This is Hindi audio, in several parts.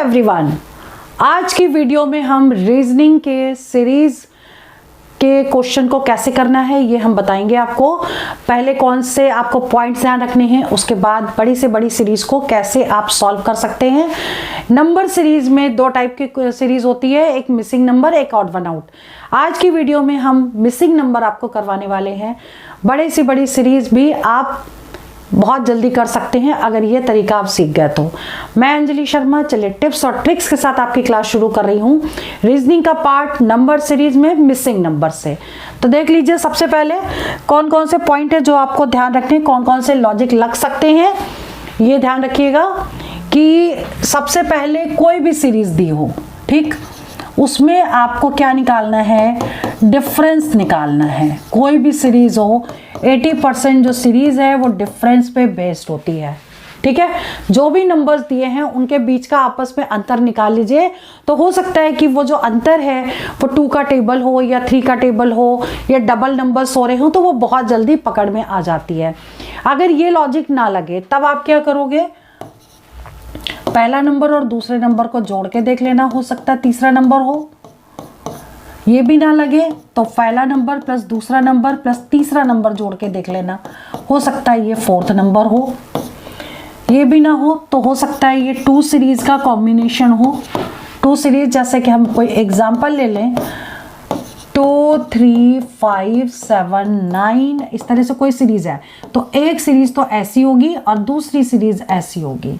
एवरीवन, आज की वीडियो में हम रीजनिंग के सीरीज के क्वेश्चन को कैसे करना है ये हम बताएंगे आपको। पहले कौन से आपको पॉइंट्स ध्यान रखने हैं, उसके बाद बड़ी से बड़ी सीरीज को कैसे आप सॉल्व कर सकते हैं। नंबर सीरीज में दो टाइप की सीरीज होती है, एक मिसिंग नंबर, एक ऑड वन आउट। आज की वीडियो में हम मिसिंग नंबर आपको करवाने वाले हैं। बड़ी से बड़ी सीरीज भी आप बहुत जल्दी कर सकते हैं अगर ये तरीका आप सीख गए तो। मैं अंजलि शर्मा, चलिए टिप्स और ट्रिक्स के साथ आपकी क्लास शुरू कर रही हूँ रीजनिंग का पार्ट नंबर सीरीज में मिसिंग नंबर से। तो देख लीजिए सबसे पहले कौन कौन से पॉइंट है जो आपको ध्यान रखने, कौन कौन से लॉजिक लग सकते हैं। ये ध्यान रखिएगा कि सबसे पहले कोई भी सीरीज दी हो, ठीक, उसमें आपको क्या निकालना है, डिफरेंस निकालना है। कोई भी सीरीज हो, 80% जो सीरीज है वो डिफरेंस पे बेस्ड होती है, ठीक है। जो भी नंबर्स दिए हैं उनके बीच का आपस में अंतर निकाल लीजिए। तो हो सकता है कि वो जो अंतर है वो 2 का टेबल हो या 3 का टेबल हो या डबल नंबर्स हो रहे हो, तो वो बहुत जल्दी पकड़ में आ जाती है। अगर ये लॉजिक ना लगे तब आप क्या करोगे, पहला नंबर और दूसरे नंबर को जोड़ के देख लेना, हो सकता है तीसरा नंबर हो। ये भी ना लगे तो पहला नंबर प्लस दूसरा नंबर प्लस तीसरा नंबर जोड़ के देख लेना, हो सकता है ये 4th नंबर हो। ये भी ना हो तो हो सकता है ये 2 सीरीज का कॉम्बिनेशन हो। 2 सीरीज जैसे कि हम कोई एग्जांपल ले लें, 2, 3, 5, 7, 9, इस तरह से कोई सीरीज है तो एक सीरीज तो ऐसी होगी और दूसरी सीरीज ऐसी होगी,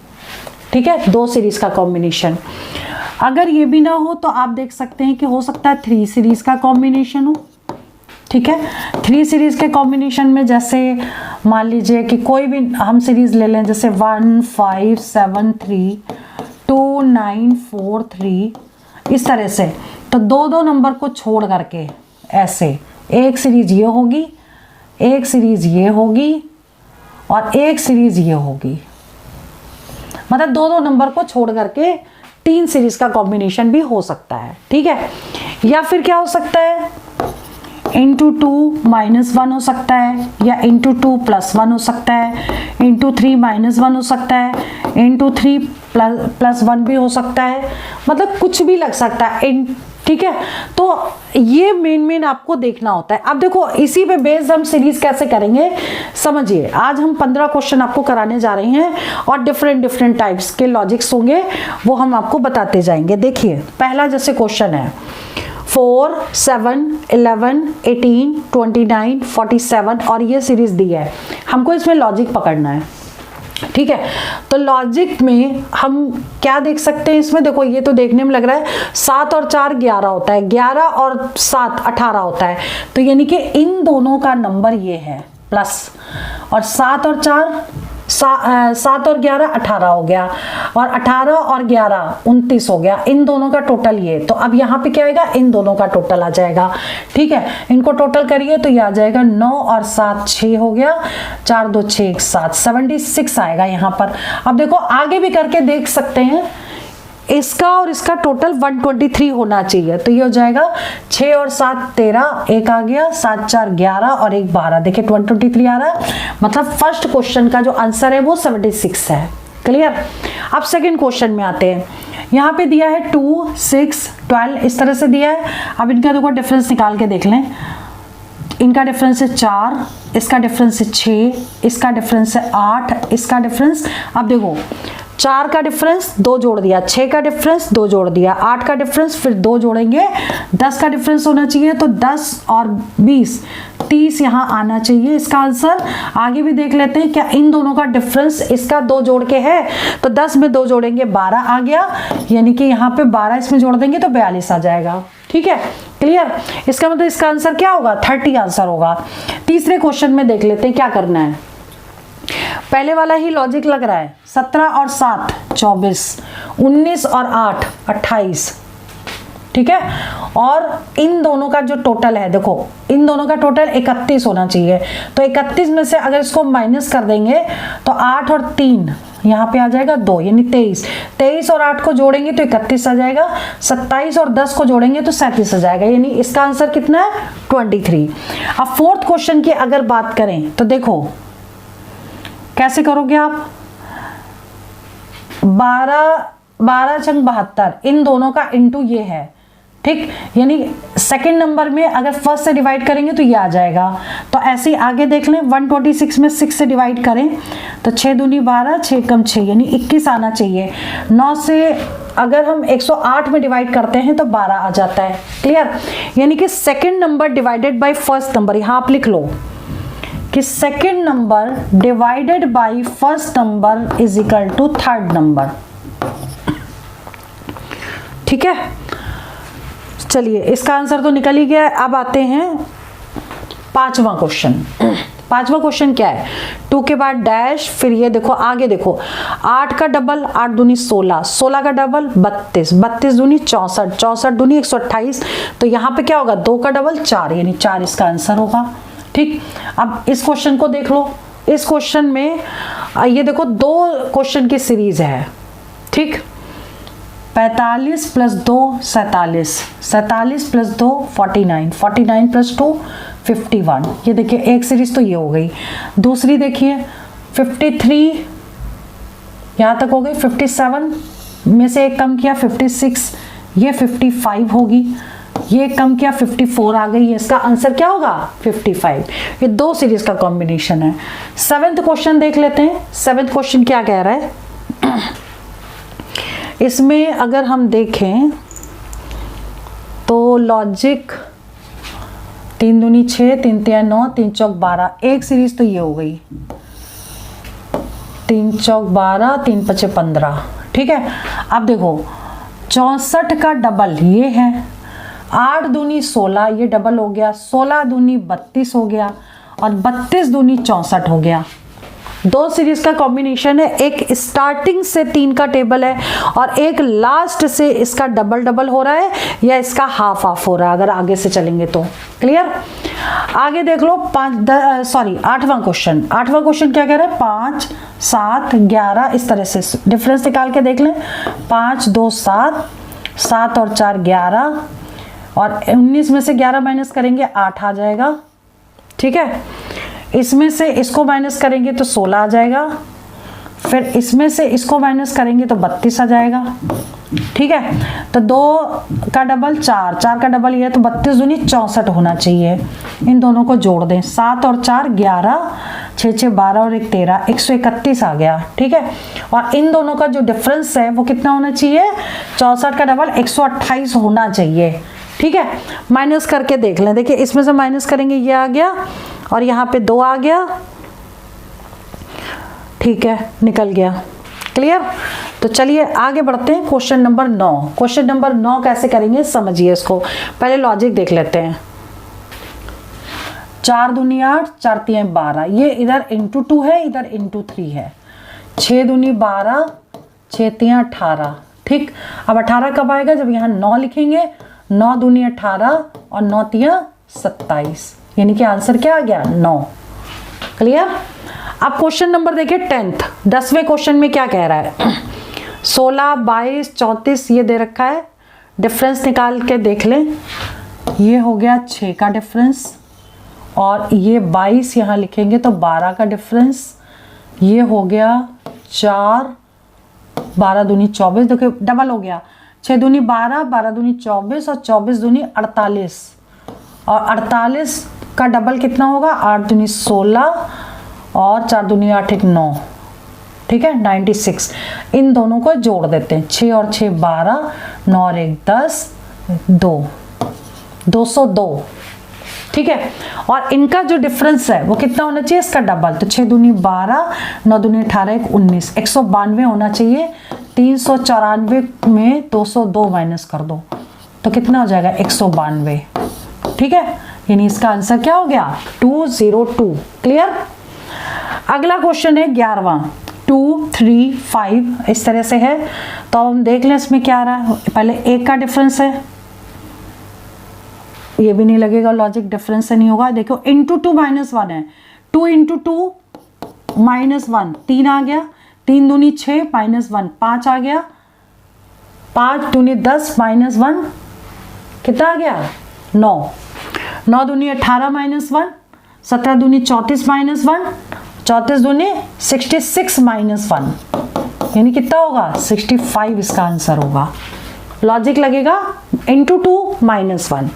ठीक है। 2 सीरीज का कॉम्बिनेशन। अगर ये भी ना हो तो आप देख सकते हैं कि हो सकता है 3 सीरीज का कॉम्बिनेशन हो, ठीक है। 3 सीरीज के कॉम्बिनेशन में जैसे मान लीजिए कि कोई भी हम सीरीज ले लें, जैसे 1, 5, 7, 3, 2, 9, 4, 3, इस तरह से। तो 2 नंबर को छोड़ करके ऐसे एक सीरीज ये होगी, एक सीरीज ये होगी और एक सीरीज ये होगी। मतलब 2 नंबर को छोड़ करके 3 सीरीज का कॉम्बिनेशन भी हो सकता है, ठीक है। या फिर क्या हो सकता है, इंटू 2 -1 हो सकता है, या इंटू 2 +1 हो सकता है, इंटू 3 -1 हो सकता है, इंटू 3 +1 भी हो सकता है। मतलब कुछ भी लग सकता है, ठीक है। तो ये मेन आपको देखना होता है। अब देखो इसी पे बेस्ड हम सीरीज कैसे करेंगे समझिए। आज हम 15 क्वेश्चन आपको कराने जा रहे हैं और डिफरेंट टाइप्स के लॉजिक्स होंगे, वो हम आपको बताते जाएंगे। देखिए पहला जैसे क्वेश्चन है 4, 7, 11, 18, 29, 47 और ये सीरीज दी है, हमको इसमें लॉजिक पकड़ना है, ठीक है। तो लॉजिक में हम क्या देख सकते हैं, इसमें देखो ये तो देखने में लग रहा है 7 और 4 11 होता है, 11 और 7 18 होता है। तो यानी कि इन दोनों का नंबर ये है प्लस, और 7 और 11 18 हो गया, और 18 और 11 29 हो गया। इन दोनों का टोटल ये, तो अब यहाँ पे क्या आएगा, इन दोनों का टोटल आ जाएगा, ठीक है। इनको टोटल करिए तो ये आ जाएगा 9 और 7 6 हो गया, 4 2 6 1 7 76 आएगा यहाँ पर। अब देखो आगे भी करके देख सकते हैं, इसका और इसका टोटल 123 होना चाहिए। तो ये हो जाएगा 6 और 7 13, 1 आ गया, 7 4 11 और 1 12। देखिए 123 आ रहा है। मतलब फर्स्ट क्वेश्चन का जो आंसर है वो 76 है। क्लियर। अब सेकंड क्वेश्चन में आते हैं। यहाँ पे दिया है 2, 6, 12 इस तरह से दिया है। अब इनका देखो डिफरेंस निकाल के देख लें। इनका डिफरेंस है 4, इसका डिफरेंस है 6, इसका डिफरेंस है 8, इसका डिफरेंस, अब देखो 4 का डिफरेंस 2 जोड़ दिया, 6 का डिफरेंस 2 जोड़ दिया, 8 का डिफरेंस फिर 2 जोड़ेंगे, 10 का डिफरेंस होना चाहिए। तो 10 और 20 30 यहाँ आना चाहिए इसका आंसर। आगे भी देख लेते हैं क्या इन दोनों का डिफरेंस इसका 2 जोड़ के है, तो 10 में 2 जोड़ेंगे 12 आ गया, यानी कि यहाँ पे 12 इसमें जोड़ देंगे तो 42 आ जाएगा, ठीक है। क्लियर। इसका मतलब इसका आंसर क्या होगा, 30 आंसर होगा। तीसरे क्वेश्चन में देख लेते हैं क्या करना है। पहले वाला ही लॉजिक लग रहा है, 17 और 7 24, 19 और 8 28, ठीक है। और इन दोनों का जो टोटल है, देखो इन दोनों का टोटल 31 होना चाहिए। तो 31 में से अगर इसको माइनस कर देंगे तो 8 और 3 यहाँ पे आ जाएगा 2, यानी 23। 23 और 8 को जोड़ेंगे तो 31 आ जाएगा, 27 और 10 को जोड़ेंगे तो 37 आ जाएगा, यानी इसका आंसर कितना है 23। अब फोर्थ क्वेश्चन की अगर बात करें तो देखो कैसे करोगे आप, 12 12 छंग 72, इन दोनों का इंटू ये है, ठीक। यानी सेकंड नंबर में अगर फर्स्ट से डिवाइड करेंगे तो ये आ जाएगा। तो ऐसे ही आगे देख लें, 126 में 6 से डिवाइड करें तो 6 दूनी 12, 6 कम 6 यानी 21 आना चाहिए। 9 से अगर हम 108 में डिवाइड करते हैं तो 12 आ जाता है। क्लियर? यानी कि second number divided by first number, यहां आप लिख लो कि second number divided by first number is equal to third number. ठीक है, चलिए इसका आंसर तो निकल ही गया। अब आते हैं पांचवा क्वेश्चन। पांचवा क्वेश्चन क्या है? 2 के बाद डैश, फिर ये देखो आगे देखो, 8 का डबल 8 दूनी 16, 16 का डबल 32, 32 दूनी 64, 64 दूनी 128। तो यहाँ पे क्या होगा? 2 का डबल 4, यानी 4 इसका आंसर होगा। ठीक, अब इस क्वेश्चन को देख लो। इस क्वेश्चन में ये देखो 2 क्वेश्चन की सीरीज है। ठीक, 45 प्लस 2 47, 47 प्लस 2 49, 49 प्लस 2 51। ये देखिए एक सीरीज तो ये हो गई। दूसरी देखिए 53, यहाँ तक हो गई। 57 में से एक कम किया 56, ये 55 होगी। ये कम किया 54 आ गई। इसका आंसर क्या होगा? 55। ये 2 सीरीज का कॉम्बिनेशन है। 7th क्वेश्चन देख लेते हैं। 7th क्वेश्चन क्या कह रहा है? इसमें अगर हम देखें तो लॉजिक 3 दूनी 6, 3 तिया 9, 3 चौक 12, एक सीरीज तो ये हो गई। 3 चौक 12, 3 पचे 15। ठीक है, अब देखो 64 का डबल ये है, 8 दूनी 16, ये डबल हो गया। 16 दूनी 32 हो गया और 32 दूनी 64 हो गया। 2 सीरीज का कॉम्बिनेशन है। एक स्टार्टिंग से 3 का टेबल है और एक लास्ट से इसका डबल डबल हो रहा है या इसका हाफ हाफ हो रहा है अगर आगे से चलेंगे तो। क्लियर? आगे देख लो 8वां क्वेश्चन। 8वां क्वेश्चन क्या कह रहा है? 5 7 11, इस तरह से डिफरेंस निकाल के देख लें। 5 2 7, 7 और 4 11, और 19 में से 11 माइनस करेंगे 8 आ जाएगा। ठीक है, इसमें से इसको माइनस करेंगे तो 16 आ जाएगा। फिर इसमें से इसको माइनस करेंगे तो 32 आ जाएगा। ठीक है, तो 2 का डबल 4, 4 का डबल ये, तो 32 दूनी 64 होना चाहिए। इन दोनों को जोड़ दें। 7 और 4 11, 6 6 12 और 1 13, 131 आ गया। ठीक है, और इन दोनों का जो डिफरेंस है वो कितना होना चाहिए? 64 का डबल 128 होना चाहिए। ठीक है, माइनस करके देख लें। देखिए इसमें से माइनस करेंगे, ये आ गया और यहाँ पे 2 आ गया। ठीक है, निकल गया। क्लियर? तो चलिए आगे बढ़ते हैं। Question number 9। क्वेश्चन नंबर 9 कैसे करेंगे समझिए इसको। पहले लॉजिक देख लेते हैं। 4 दूनी 8, 4 तिया 12, ये इधर इंटू 2 है, इधर इंटू 3 है। 6 दूनी 12, 6 तिया 18। ठीक, अब 18 कब आएगा? जब यहाँ 9 लिखेंगे। 9 दूनी 18 और 9 तिया 27, यानी कि आंसर क्या आ गया? 9। क्लियर? अब क्वेश्चन नंबर देखिए 10th, 10वें क्वेश्चन में क्या कह रहा है? 16 22 34 ये दे रखा है। डिफरेंस निकाल के देख लें। ये हो गया 6 का डिफरेंस और ये 22 यहाँ लिखेंगे तो 12 का डिफरेंस। ये हो गया 4, 12 दूनी 24, देखिए डबल हो गया। 6 दूनी 12, 12 दूनी 24 और 24 दूनी 48, और 48 का डबल कितना होगा? 8 दूनी 16 और 4 दूनी 8 1 9। ठीक है, 96। इन दोनों को जोड़ देते हैं। 6 और 6 12, 9 और 1 10, 2 202। ठीक है, और इनका जो डिफरेंस है वो कितना होना चाहिए? इसका डबल। तो 6 दूनी 12, 9 दूनी 18 1 19, 192 होना चाहिए। 394 में 202 माइनस कर दो तो कितना हो जाएगा? 192। ठीक है, यानी इसका आंसर क्या हो गया? 202। क्लियर? अगला क्वेश्चन है 11वां। 2 3 5 इस तरह से है। तो हम देख लें इसमें क्या आ रहा है। पहले 1 का डिफरेंस है, ये भी नहीं लगेगा, लॉजिक डिफरेंस से नहीं होगा। देखो इंटू 2 -1 है। 2 इंटू 2 -1, 3 आ गया। 3 दूनी 6 -1 5 आ गया। 5 दूनी 10 -1 कितना आ गया? 9। 9 दूनी 18 -1, 17 दूनी 34 -1, 34 दूनी 66 -1। यानी कितना होगा 65 इसका आंसर होगा। लॉजिक लगेगा इंटू 2 -1।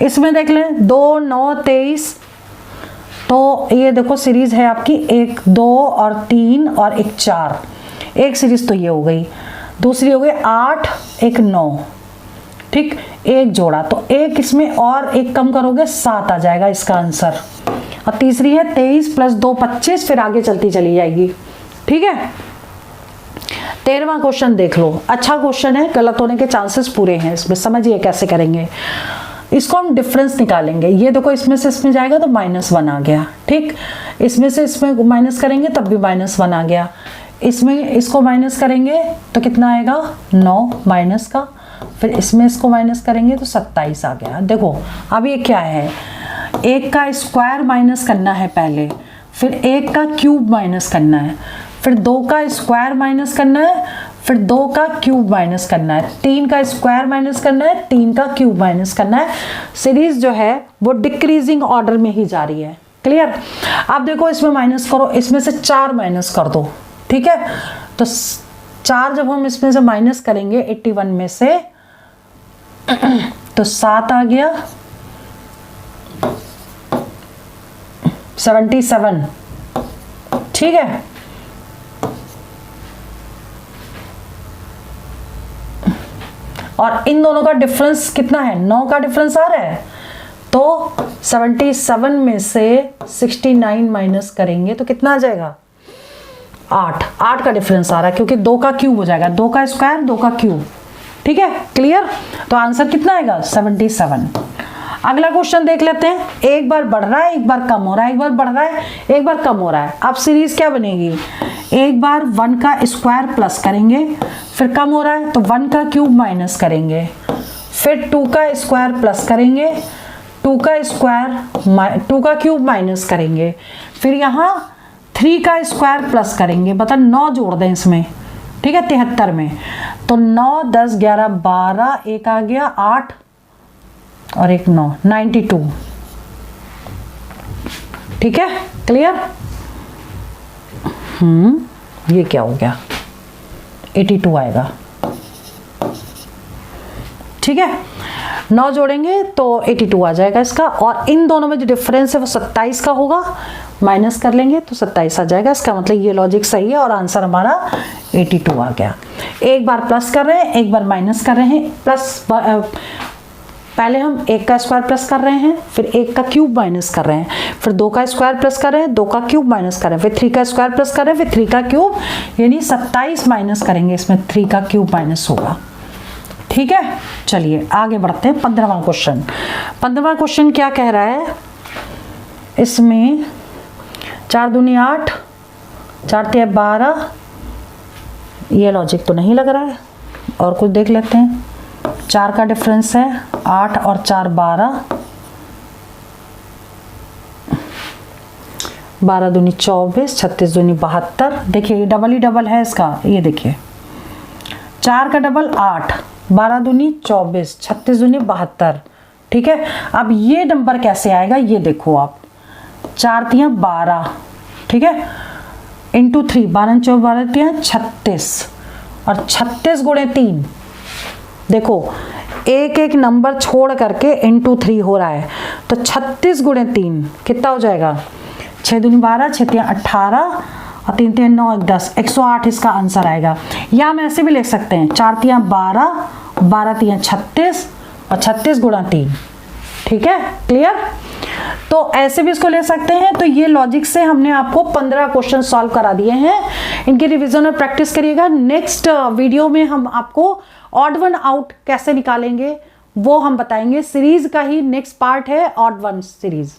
इसमें देख लें 2 9 23, तो ये देखो सीरीज है आपकी 1 2 और 3 और 1 4, एक सीरीज तो ये हो गई। दूसरी हो गई 8 1 9, ठीक, एक जोड़ा तो एक इसमें और एक कम करोगे 7 आ जाएगा इसका आंसर। और तीसरी है 23 + 2 25, फिर आगे चलती चली जाएगी। ठीक है, 13वां क्वेश्चन देख लो। अच्छा क्वेश्चन है, गलत होने के चांसेस पूरे हैं इसमें। समझिए कैसे करेंगे इसको। हम डिफरेंस निकालेंगे। ये देखो इसमें से इसमें जाएगा तो -1 आ गया, ठीक। इसमें से इसमें माइनस करेंगे तब भी -1 आ गया। इसमें इसको माइनस करेंगे तो कितना आएगा 9 माइनस का, फिर इसमें इसको माइनस करेंगे तो 27 आ गया। देखो अब ये क्या है, 1 का स्क्वायर माइनस करना है पहले, फिर 1 का क्यूब माइनस करना है, फिर 2 का स्क्वायर माइनस करना है, फिर 2 का क्यूब माइनस करना है, 3 का स्क्वायर माइनस करना है, 3 का क्यूब माइनस करना है। सीरीज जो है वो डिक्रीजिंग ऑर्डर में ही जा रही है। क्लियर। अब देखो इसमें माइनस करो, इसमें से 4 माइनस कर दो, ठीक है। तो 4 जब हम इसमें से माइनस करेंगे 81 में से तो 7 आ गया, 77, ठीक है। और इन दोनों का डिफरेंस कितना है, 9 का डिफरेंस आ रहा है। तो 77 में से 69 माइनस करेंगे तो कितना आ जाएगा 8 का डिफरेंस आ रहा है, क्योंकि 2 का क्यूब हो जाएगा, 2 का स्क्वायर 2 का क्यूब, ठीक है। क्लियर। तो आंसर कितना आएगा 77। अगला क्वेश्चन देख लेते हैं। एक बार बढ़ रहा है, एक बार कम हो रहा है, एक बार बढ़ रहा है, एक बार कम हो रहा है। अब सीरीज क्या बनेगी, एक बार 1 का स्क्वायर प्लस करेंगे, फिर कम हो रहा है तो 1 का क्यूब माइनस करेंगे, फिर 2 का स्क्वायर प्लस करेंगे, 2 का क्यूब माइनस करेंगे, फिर यहाँ 3 का स्क्वायर प्लस करेंगे, बता 9 जोड़ दें इसमें, ठीक है, 73 में। तो 9 10 11 12, एक आ गया 8 और एक 9, 92, ठीक है। क्लियर। ये क्या हो गया 82 आएगा, ठीक है। 9 जोड़ेंगे तो 82 आ जाएगा इसका। और इन दोनों में जो डिफरेंस है वो 27 का होगा, माइनस कर लेंगे तो 27 आ जाएगा। इसका मतलब ये लॉजिक सही है और आंसर हमारा 82 आ गया। एक बार प्लस कर रहे हैं, एक बार माइनस कर रहे हैं। प्लस पहले हम 1 का स्क्वायर प्लस कर रहे हैं, फिर 1 का क्यूब माइनस कर रहे हैं, फिर 2 का स्क्वायर प्लस कर रहे हैं, 2 का क्यूब माइनस कर रहे हैं, फिर 3 का स्क्वायर प्लस कर रहे हैं, फिर 3 का क्यूब, यानी 27 माइनस करेंगे, इसमें 3 का क्यूब माइनस होगा, ठीक है। चलिए आगे बढ़ते हैं। 15वां क्वेश्चन। 15वां क्वेश्चन क्या कह रहा है, इसमें 4 दूनी 8, 4 तिया 12, ये लॉजिक तो नहीं लग रहा है, और कुछ देख लेते हैं। 4 का डिफरेंस है, 8 और 4 12, 12 दूनी 24, 36 दूनी 72। देखिए ये डबल ही डबल है इसका, ये देखिए 4 का डबल 8, 12 दूनी 24, 36 दूनी 72, ठीक है। अब ये नंबर कैसे आएगा ये देखो आप, 4 तिया 12, ठीक है, इंटू 3, 12 4 12 तिया 36, और 36 गुणे 3, देखो एक एक नंबर छोड़ करके इंटू 3 हो रहा है, तो 36 गुणे 3 कितना हो जाएगा, 6 दूनी 12, 6 तिया 18 और 3 तिया 9 10, 108 इसका आंसर आएगा। या हम ऐसे भी लिख सकते हैं 4 तिया 12, 12 तिया 36 और 36 गुणा 3, ठीक है। क्लियर। तो ऐसे भी इसको ले सकते हैं। तो ये लॉजिक से हमने आपको 15 क्वेश्चन सॉल्व करा दिए हैं। इनकी रिवीजन और प्रैक्टिस करिएगा। नेक्स्ट वीडियो में हम आपको ऑड वन आउट कैसे निकालेंगे वो हम बताएंगे। सीरीज का ही नेक्स्ट पार्ट है ऑड वन सीरीज,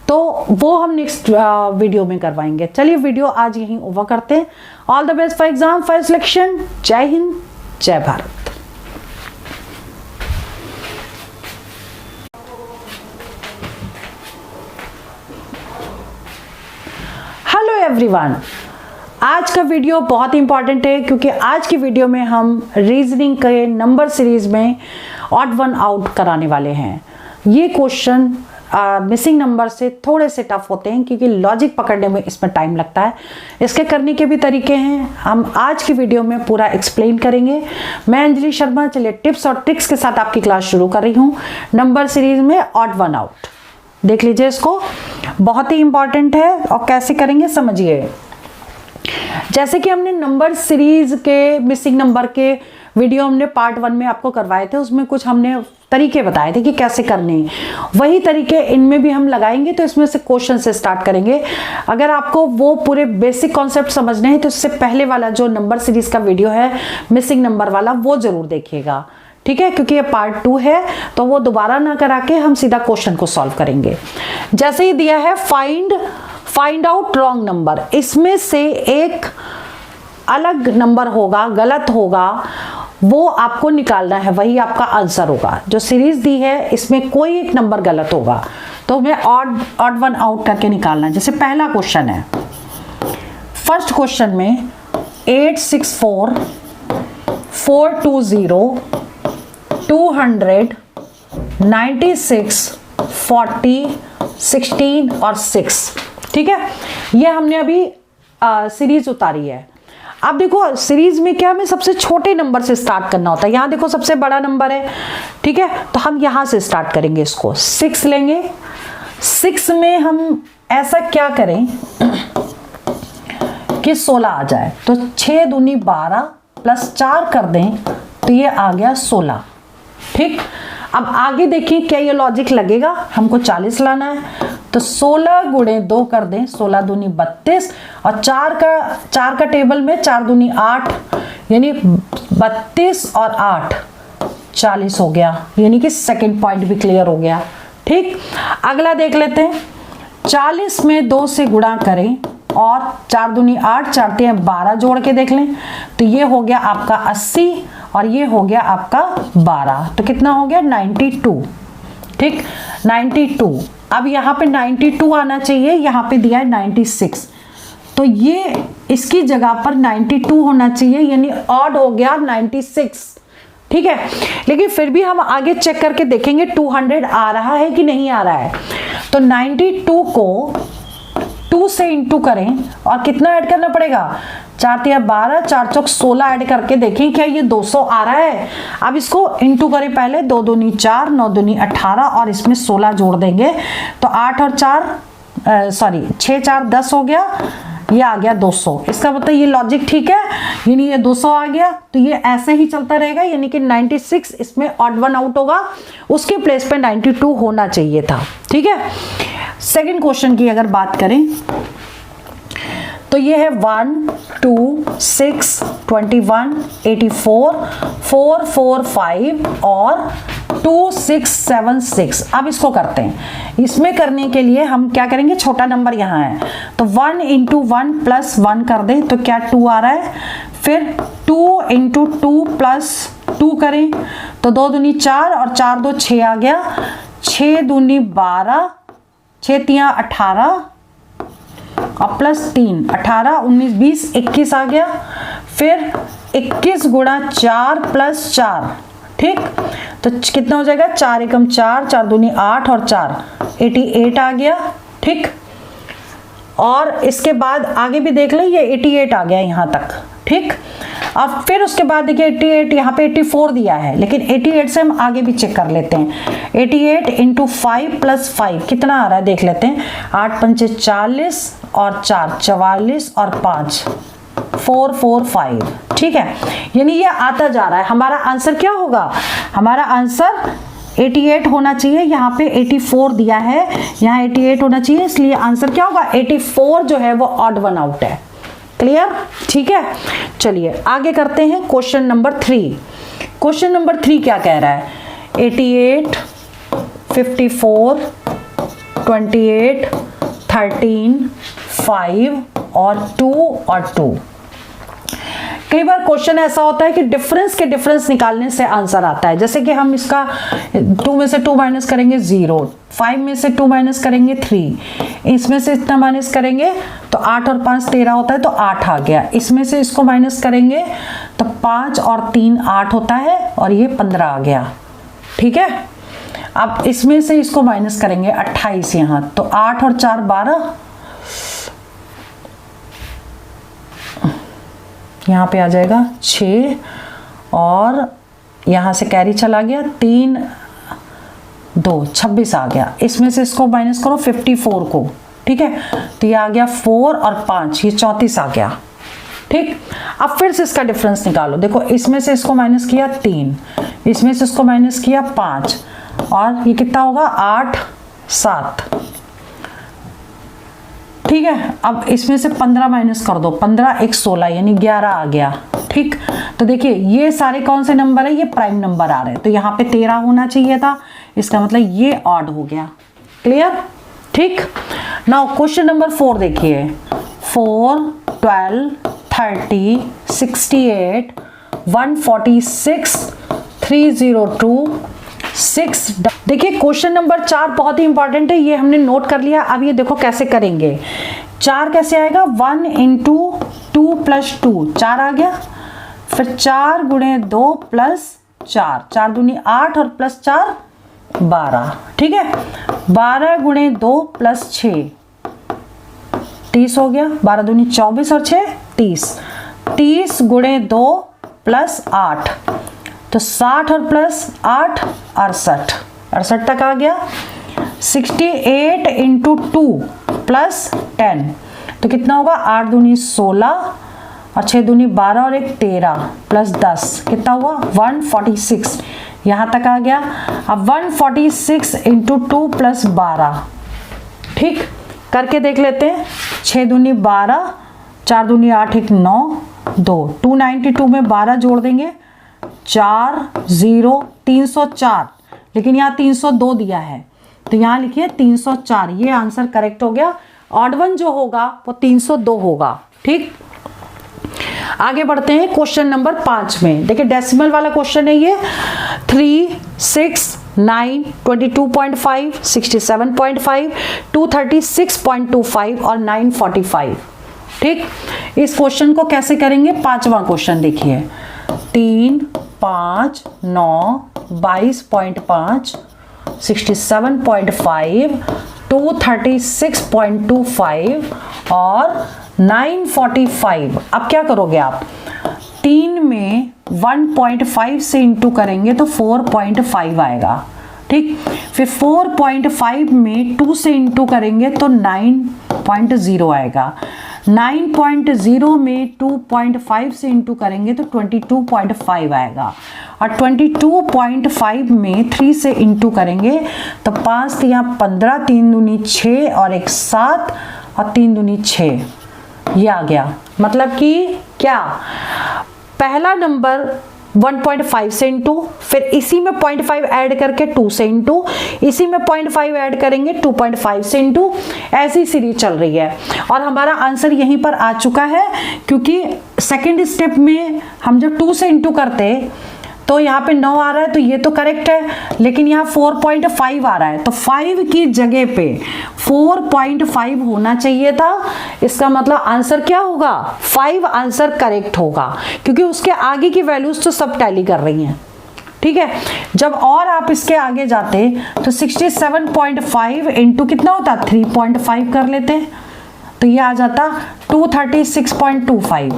तो वो हम नेक्स्ट वीडियो में करवाएंगे। चलिए वीडियो आज यहीं ओवर करते हैं। All the best for exam, for selection. जय हिंद, जय भारत। हेलो एवरीवन, आज का वीडियो बहुत इंपॉर्टेंट है क्योंकि आज की वीडियो में हम रीजनिंग के नंबर सीरीज में ऑड वन आउट कराने वाले हैं। ये क्वेश्चन मिसिंग नंबर से थोड़े से टफ होते हैं क्योंकि लॉजिक पकड़ने में इसमें टाइम लगता है। इसके करने के भी तरीके हैं, हम आज की वीडियो में पूरा एक्सप्लेन करेंगे। मैं अंजलि शर्मा, चलिए टिप्स और ट्रिक्स के साथ आपकी क्लास शुरू कर रही हूँ। नंबर सीरीज में ऑड वन आउट देख लीजिए, इसको बहुत ही इंपॉर्टेंट है और कैसे करेंगे समझिए। जैसे कि हमने नंबर सीरीज के मिसिंग नंबर के वीडियो हमने पार्ट 1 में आपको करवाए थे, उसमें कुछ हमने तरीके बताए थे कि कैसे करने हैं, वही तरीके इनमें भी हम लगाएंगे। तो इसमें से क्वेश्चन से स्टार्ट करेंगे। अगर आपको वो पूरे बेसिक कॉन्सेप्ट समझने हैं तो इससे पहले वाला जो नंबर सीरीज का वीडियो है मिसिंग नंबर वाला, वो जरूर देखिएगा, ठीक है, क्योंकि ये पार्ट 2 है। तो वो दोबारा ना करा के हम सीधा क्वेश्चन को सॉल्व करेंगे। जैसे ही दिया है फाइंड आउट रॉन्ग नंबर, इसमें से एक अलग नंबर होगा, गलत होगा, वो आपको निकालना है, वही आपका आंसर होगा। जो सीरीज दी है इसमें कोई एक नंबर गलत होगा तो हमें ऑड वन आउट करके निकालना है। जैसे पहला क्वेश्चन है, फर्स्ट क्वेश्चन में 864 420 200 96 40 16 और 6, ठीक है। ये हमने अभी सीरीज उतारी है। अब देखो सीरीज में क्या, हमें सबसे छोटे नंबर से स्टार्ट करना होता है। यहाँ देखो सबसे बड़ा नंबर है, ठीक है, तो हम यहाँ से स्टार्ट करेंगे, इसको 6 लेंगे। 6 में हम ऐसा क्या करें कि 16 आ जाए, तो 6 दूनी 12 प्लस 4 कर दें तो ये आ गया 16, ठीक। अब आगे देखिए क्या ये लॉजिक लगेगा, हमको 40 लाना है, तो 16 गुणे 2 कर दें, 16 दूनी 32 और 4 का टेबल में 4 दूनी 8, यानी 32 और 8 40 हो गया, यानी कि सेकंड पॉइंट भी क्लियर हो गया, ठीक। अगला देख लेते हैं, 40 में 2 से गुणा करें और 4 दूनी 8 4 3 12 जोड़ के देख लें, तो ये हो गया आपका 80 और ये हो गया आपका 12, तो कितना हो गया 92, ठीक, 92। अब यहाँ पे 92 आना चाहिए, यहाँ पे दिया है 96, तो ये इसकी जगह पर 92 होना चाहिए, यानी ऑड हो गया 96, ठीक है। लेकिन फिर भी हम आगे चेक करके देखेंगे 200 आ रहा है कि नहीं आ रहा है। तो 92 को 2 से इंटू करें और कितना ऐड करना पड़ेगा, 4 3 12 4 चौक 16 ऐड करके देखें क्या ये 200 आ रहा है। अब इसको इंटू करें पहले, 2 दूनी 4 9 दूनी 18 और इसमें 16 जोड़ देंगे तो 8 और 6 4 10 हो गया, ये आ गया 200। इसका मतलब ये लॉजिक ठीक है, यानी ये 200 आ गया, तो ये ऐसे ही चलता रहेगा, यानी कि 96 इसमें ऑड वन आउट होगा, उसके प्लेस पे 92 होना चाहिए था, ठीक है। सेकंड क्वेश्चन की अगर बात करें तो ये है 1 2 6 21 84 4 4 5 और 2 6 7 6। अब इसको करते हैं, इसमें करने के लिए हम क्या करेंगे, छोटा नंबर यहाँ है तो 1 इंटू 1 प्लस 1 कर दें तो क्या 2 आ रहा है, फिर 2 इंटू 2 प्लस 2 करें तो 2 दूनी 4 और 4 2 6 आ गया, 6 दूनी 12 6 3 18 और प्लस 3 18 19 20 21 आ गया, फिर 21 गुणा 4 प्लस 4, ठीक, तो कितना हो जाएगा 4 एकम 4 4 दूनी 8 और 4 88 आ गया, ठीक। और इसके बाद आगे भी देख लें, ये 88 आ गया यहाँ तक, ठीक। अब फिर उसके बाद देखिए 88, यहाँ पे 84 दिया है, लेकिन 88 से हम आगे भी चेक कर लेते हैं। 88 इंटू 5 प्लस 5 कितना आ रहा है देख लेते हैं, 8 पंचे 40 और 4 44 और 5 4 4 5, ठीक है, यानी ये आता जा रहा है। हमारा आंसर क्या होगा, हमारा आंसर 88 होना चाहिए, यहाँ पे 84 दिया है, यहाँ 88 होना चाहिए, इसलिए आंसर क्या होगा 84 जो है वो ऑड वन आउट है। क्लियर, ठीक है। चलिए आगे करते हैं क्वेश्चन नंबर 3। क्वेश्चन नंबर 3 क्या कह रहा है, 88 54 28 13 5 और 2 और 2। कई बार क्वेश्चन ऐसा होता है कि डिफरेंस के डिफरेंस निकालने से आंसर आता है। जैसे कि हम इसका 2 में से 2 माइनस करेंगे 0, 5 में से 2 माइनस करेंगे 3, इसमें से इतना माइनस करेंगे तो 8 और 5 13 होता है तो 8 आ गया, इसमें से इसको माइनस करेंगे तो 5 और 3 8 होता है और ये 15 आ गया। ठीक है, अब इसमें से इसको माइनस करेंगे 28 यहाँ, तो 8 और 4 12, यहाँ पे आ जाएगा 6 और यहाँ से कैरी चला गया 3 2 26 आ गया। इसमें से इसको माइनस करो 54 को, ठीक है, तो ये आ गया 4 और 5, ये 34 आ गया। ठीक, अब फिर से इसका डिफरेंस निकालो। देखो इसमें से इसको माइनस किया 3, इसमें से इसको माइनस किया 5, और ये कितना होगा 8 7, ठीक है। अब इसमें से 15 माइनस कर दो, 15 1 16 यानी 11 आ गया। ठीक, तो देखिए ये सारे कौन से नंबर है, ये प्राइम नंबर आ रहे हैं, तो यहाँ पे 13 होना चाहिए था, इसका मतलब ये ऑड हो गया। क्लियर? ठीक, नाउ क्वेश्चन नंबर 4 देखिए, 4 12 30 68 146 302 6। देखिए क्वेश्चन नंबर 4 बहुत ही इंपॉर्टेंट है, ये हमने नोट कर लिया। अब ये देखो कैसे करेंगे। 4 कैसे आएगा, 1 इंटू 2 प्लस 2, 4 आ गया। फिर 4 गुणे 2 प्लस 4, 4 दूनी 8 और प्लस 4 12, ठीक है। 12 गुणे 2 प्लस 6 30 हो गया। 12 दूनी 24 और 6 30। 30 गुणे 2 प्लस 8, तो 60 और प्लस 8 68, 68 तक आ गया। 68 इंटू 2 प्लस 10, तो कितना होगा, 8 दूनी 16 और 6 दूनी 12 और 1 13 प्लस 10, कितना हुआ 146, यहाँ तक आ गया। अब 146 इंटू 2 प्लस 12, ठीक, करके देख लेते हैं। 6 दूनी 12, 4 दूनी 8 1 9 2, 292 में 12 जोड़ देंगे, 4 0 304, लेकिन यहाँ 302 दिया है, तो यहाँ लिखिए 304, ये आंसर करेक्ट हो गया। ऑड वन जो होगा वो 302 होगा। ठीक, आगे बढ़ते हैं क्वेश्चन नंबर 5 में। देखिए डेसिमल वाला क्वेश्चन है ये। 3 6 9 22.5 67.5 236.25 और 945। ठीक, इस क्वेश्चन को कैसे करेंगे, 5वां क्वेश्चन देखिए। 3 5 9 22.5 67.5 236.25 और 945। अब क्या करोगे आप, 3 में 1.5 से इंटू करेंगे तो 4.5 आएगा। ठीक, फिर 4.5 में 2 से इंटू करेंगे तो 9.0 आएगा। 9.0 में 2.5 से इंटू करेंगे तो 22.5 आएगा, और 22.5 में 3 से इंटू करेंगे तो 5 3 15, 3 दूनी 6 और 1 7 और 3 दूनी 6, ये आ गया। मतलब कि क्या, पहला नंबर 1.5 से इंटू, फिर इसी में 0.5 ऐड करके 2 से इंटू, इसी में 0.5 ऐड करेंगे 2.5 से इंटू, ऐसी सीरीज चल रही है। और हमारा आंसर यहीं पर आ चुका है, क्योंकि सेकंड स्टेप में हम जब 2 से इंटू करते तो यहाँ पे 9 आ रहा है, तो ये तो करेक्ट है, लेकिन यहाँ 4.5 आ रहा है, तो 5 की जगह पे 4.5 होना चाहिए था। इसका मतलब आंसर क्या होगा, 5 आंसर करेक्ट होगा, क्योंकि उसके आगे की वैल्यूज तो सब टैली कर रही हैं। ठीक है, जब और आप इसके आगे जाते तो 67.5 इंटू कितना होता, 3.5 कर लेते, तो ये आ जाता 236.25,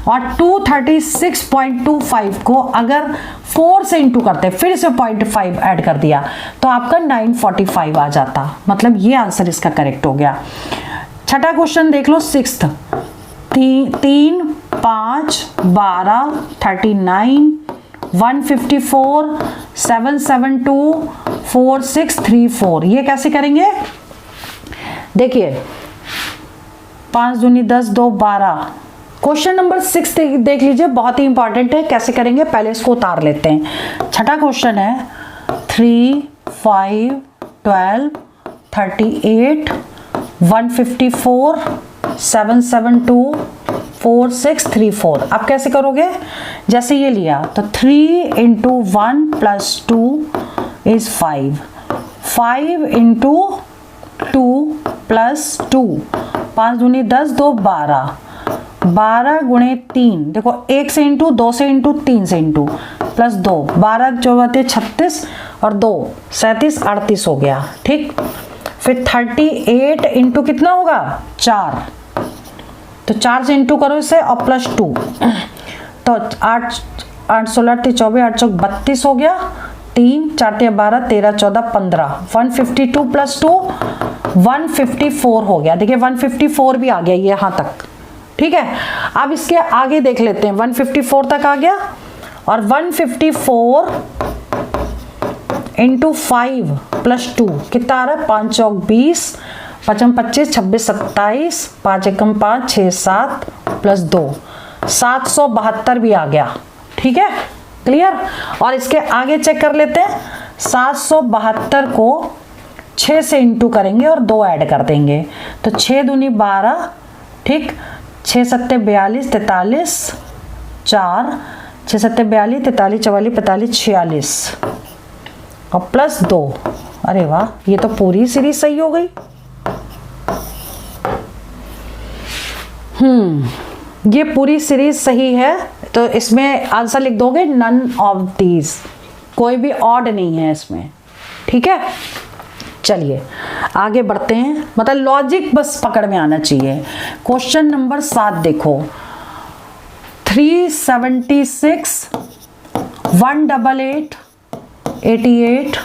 और 236.25 को अगर 4 से इंटू करते, फिर से 0.5 ऐड कर दिया, तो आपका 945 आ जाता। मतलब ये आंसर इसका करेक्ट हो गया। छठा क्वेश्चन देख लो, 6th। 3 5 12 39 154 772 4634, ये कैसे करेंगे, देखिए 5 दूनी 10 2 12। क्वेश्चन नंबर 6 देख लीजिए, बहुत ही इंपॉर्टेंट है, कैसे करेंगे पहले इसको उतार लेते हैं। छठा क्वेश्चन है 3 5 12 38 154 772 4634। अब कैसे करोगे, जैसे ये लिया तो 3 into 1 plus 2 is 5, 5 into 2 plus 2, 5 दूनी 10 2 12, 12 गुणे 3, देखो 1 से इंटू, 2 से इंटू, 3 से इंटू, प्लस 2, 12 चौबते 36 और 2 37 38 हो गया। ठीक, फिर 38 इंटू कितना होगा 4, तो 4 से इंटू करो इसे और प्लस 2, तो 8 16 24 8 32 हो गया। 3 4 12 13 14 15, 152 प्लस 2 154 हो गया। देखिए 154 भी आ गया ये यहाँ तक। ठीक है, अब इसके आगे देख लेते हैं। 154 तक आ गया और 154 इंटू 5 प्लस 2 कितना आ रहा है 5 चौक 20, 5 25 26 27, 5 एकम 5 6 7 प्लस 2 772 भी आ गया। ठीक है, क्लियर। और इसके आगे चेक कर लेते हैं। 772 को 6 से इंटू करेंगे और 2 ऐड कर देंगे, तो 6 दूनी 12, ठीक, 6 सत्ते 42 43 4, 6 सत्ते 42 43 44 45 46 और प्लस 2। अरे वाह, ये तो पूरी सीरीज सही हो गई। ये पूरी सीरीज सही है, तो इसमें आंसर लिख दोगे नन ऑफ दीज, कोई भी ऑड नहीं है इसमें। ठीक है, चलिए आगे बढ़ते हैं। मतलब लॉजिक बस पकड़ में आना चाहिए। क्वेश्चन नंबर 7 देखो, 376 188 88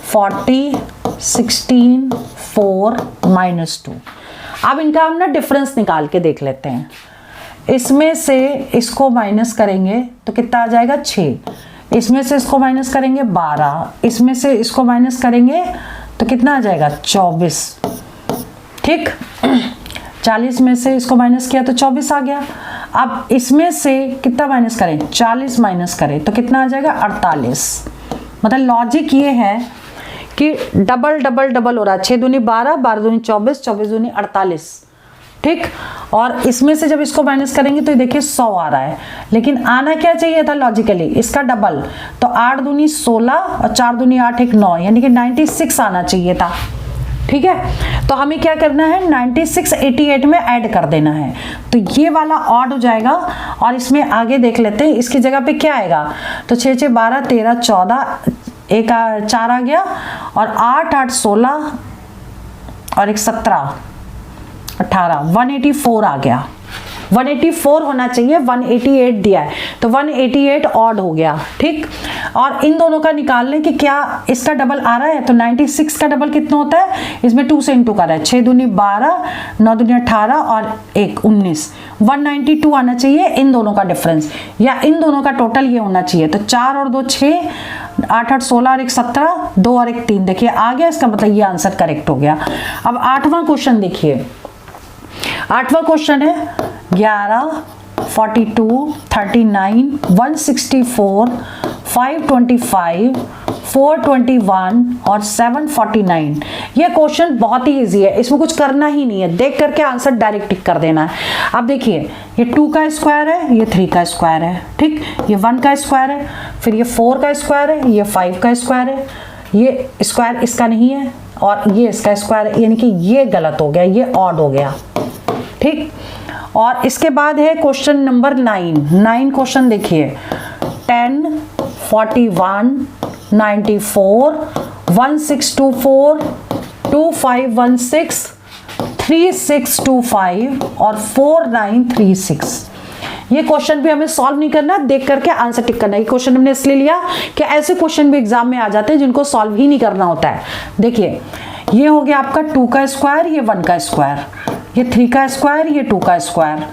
40 16 4 -2। अब इनका हम ना डिफरेंस निकाल के देख लेते हैं। इसमें से इसको माइनस करेंगे तो कितना आ जाएगा 6, इसमें से इसको माइनस करेंगे 12, इसमें से इसको माइनस करेंगे तो कितना आ जाएगा 24। ठीक, 40 में से इसको माइनस किया तो 24 आ गया। अब इसमें से कितना माइनस करें 40 माइनस करें तो कितना आ जाएगा 48। मतलब लॉजिक ये है कि डबल डबल डबल हो रहा है। 6 दूनी 12, 12 दूनी 24, 24 दूनी 48। ठीक, और इसमें से जब इसको माइनस करेंगे तो देखिए 100 आ रहा है, लेकिन आना क्या चाहिए था लॉजिकली इसका डबल, तो 8 दूनी 16 और 4 दूनी 8 1 9, यानी कि 96 आना चाहिए था। ठीक है, तो हमें क्या करना है 96 88 में ऐड कर देना है, तो ये वाला ऑड हो जाएगा। और इसमें आगे देख लेते हैं, इसकी जगह पे क्या आएगा, तो 6 6 12 13 14, एक 4 आ गया और 8 8 16 और एक 17 18, 184 आ गया। 184 होना चाहिए, 188 दिया है तो 188 ऑड हो गया। ठीक, और इन दोनों का निकाल लें कि क्या इसका डबल आ रहा है, तो 96 का डबल कितना होता है, इसमें 2 से इंटू कर रहा है। 6 दूनी 12, 9 दूनी 18 और 1 19, 192 आना चाहिए इन दोनों का डिफरेंस, या इन दोनों का टोटल ये होना चाहिए। तो 4 और 2 6, 8 8 16 और 1 17, 2 और 1 3, देखिए आ गया। इसका मतलब ये आंसर करेक्ट हो गया। अब 8वां क्वेश्चन देखिए। 8वां क्वेश्चन है 11 42 39 164 525 421 और 749। ये क्वेश्चन बहुत ही इजी है, इसमें कुछ करना ही नहीं है, देख करके आंसर डायरेक्ट टिक कर देना है। अब देखिए ये 2 का स्क्वायर है, ये 3 का स्क्वायर है, ठीक, ये 1 का स्क्वायर है, फिर ये 4 का स्क्वायर है, ये 5 का स्क्वायर है, ये स्क्वायर इसका नहीं है और ये इसका स्क्वायर है, यानी कि ये गलत हो गया, ये ऑड हो गया। ठीक, और इसके बाद है क्वेश्चन नंबर 9 क्वेश्चन देखिए 10 41 94 1624 2516 3625 और 4936। ये क्वेश्चन भी हमें सॉल्व नहीं करना, देख करके आंसर टिक करना है। ये क्वेश्चन हमने इसलिए लिया कि ऐसे क्वेश्चन भी एग्जाम में आ जाते हैं जिनको सॉल्व ही नहीं करना होता है। देखिए ये हो गया आपका 2 का स्क्वायर, ये 1 का स्क्वायर, ये 3 का स्क्वायर, ये 2 का स्क्वायर,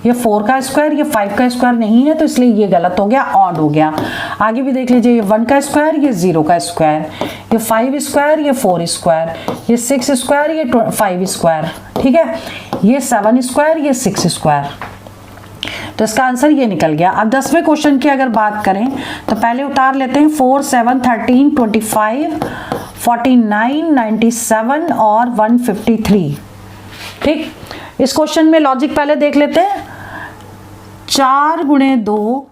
ये 4 का स्क्वायर, ये 5 का स्क्वायर नहीं है तो इसलिए ये गलत हो गया, ऑड हो गया। आगे भी देख लीजिए, ये 1 का स्क्वायर, ये 0 का स्क्वायर, ये 5 स्क्वायर, ये 4 स्क्वायर, ये 6 स्क्वायर, ये 5 स्क्वायर, ठीक है, ये 7 स्क्वायर, ये 6 स्क्वायर। तो इसका आंसर ये निकल गया। अब 10वें क्वेश्चन की अगर बात करें तो पहले उतार लेते हैं 4 7 13 25 49 97 और 153। ठीक, इस क्वेश्चन में लॉजिक पहले देख लेते हैं। 4 गुणे 2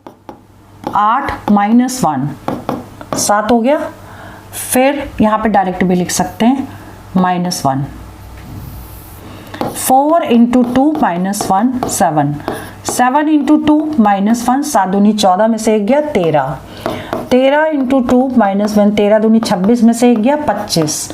8 -1 7 हो गया। फिर यहाँ पे डायरेक्ट भी लिख सकते हैं -1। 4 इंटू 2 माइनस 1 7, 7 इंटू 2 माइनस 1, 7 दूनी 14 में से 1 गया 13, 13 इंटू 2 माइनस 1, 13 दूनी 26 में से 1 गया 25,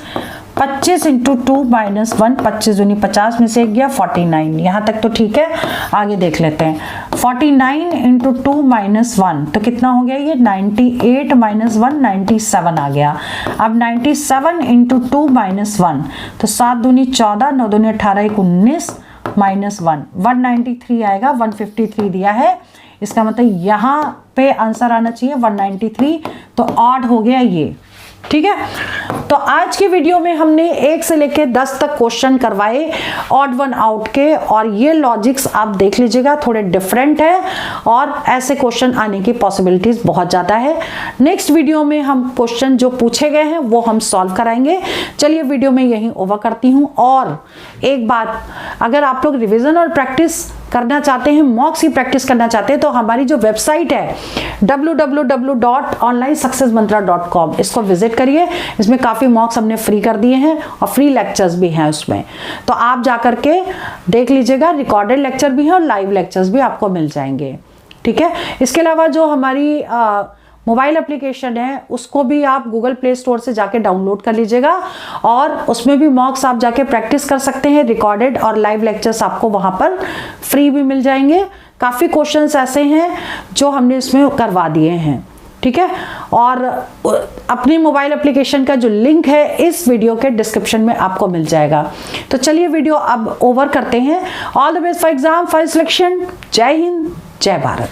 25 इंटू 2 माइनस 1, 25 दूनी 50 में से 1 गया 49। यहाँ तक तो ठीक है, आगे देख लेते हैं। 49 इंटू 2 माइनस 1 तो कितना हो गया ये 98 माइनस 1 97 आ गया। अब 97 इंटू 2 माइनस 1 तो 7 दूनी 14, 9 दूनी 18, 1 19 माइनस 1 193 आएगा। 153 दिया है, इसका मतलब यहाँ पे आंसर आना चाहिए 193, तो ऑड हो गया ये। ठीक है, तो आज की वीडियो में हमने 1 से लेकर 10 तक क्वेश्चन करवाए ऑड वन आउट के, और ये लॉजिक्स आप देख लीजिएगा थोड़े डिफरेंट है और ऐसे क्वेश्चन आने की पॉसिबिलिटीज बहुत ज़्यादा है। नेक्स्ट वीडियो में हम क्वेश्चन जो पूछे गए हैं वो हम सॉल्व कराएंगे। चलिए वीडियो में यहीं ओवर करती हूँ। और एक बात, अगर आप लोग रिविजन और प्रैक्टिस करना चाहते हैं, मॉक्स की प्रैक्टिस करना चाहते हैं, तो हमारी जो वेबसाइट है www.onlinesuccessmantra.com, इसको विजिट करिए। इसमें काफ़ी मॉक्स हमने फ्री कर दिए हैं और फ्री लेक्चर्स भी हैं उसमें, तो आप जा करके देख लीजिएगा। रिकॉर्डेड लेक्चर भी हैं और लाइव लेक्चर्स भी आपको मिल जाएंगे। ठीक है, इसके अलावा जो हमारी मोबाइल एप्लीकेशन है उसको भी आप गूगल प्ले स्टोर से जाके डाउनलोड कर लीजिएगा, और उसमें भी मॉक्स आप जाके प्रैक्टिस कर सकते हैं। रिकॉर्डेड और लाइव लेक्चर्स आपको वहाँ पर फ्री भी मिल जाएंगे। काफ़ी क्वेश्चंस ऐसे हैं जो हमने इसमें करवा दिए हैं। ठीक है, और अपनी मोबाइल एप्लीकेशन का जो लिंक है इस वीडियो के डिस्क्रिप्शन में आपको मिल जाएगा। तो चलिए वीडियो अब ओवर करते हैं। All the best for exam, for selection. जय हिंद, जय भारत।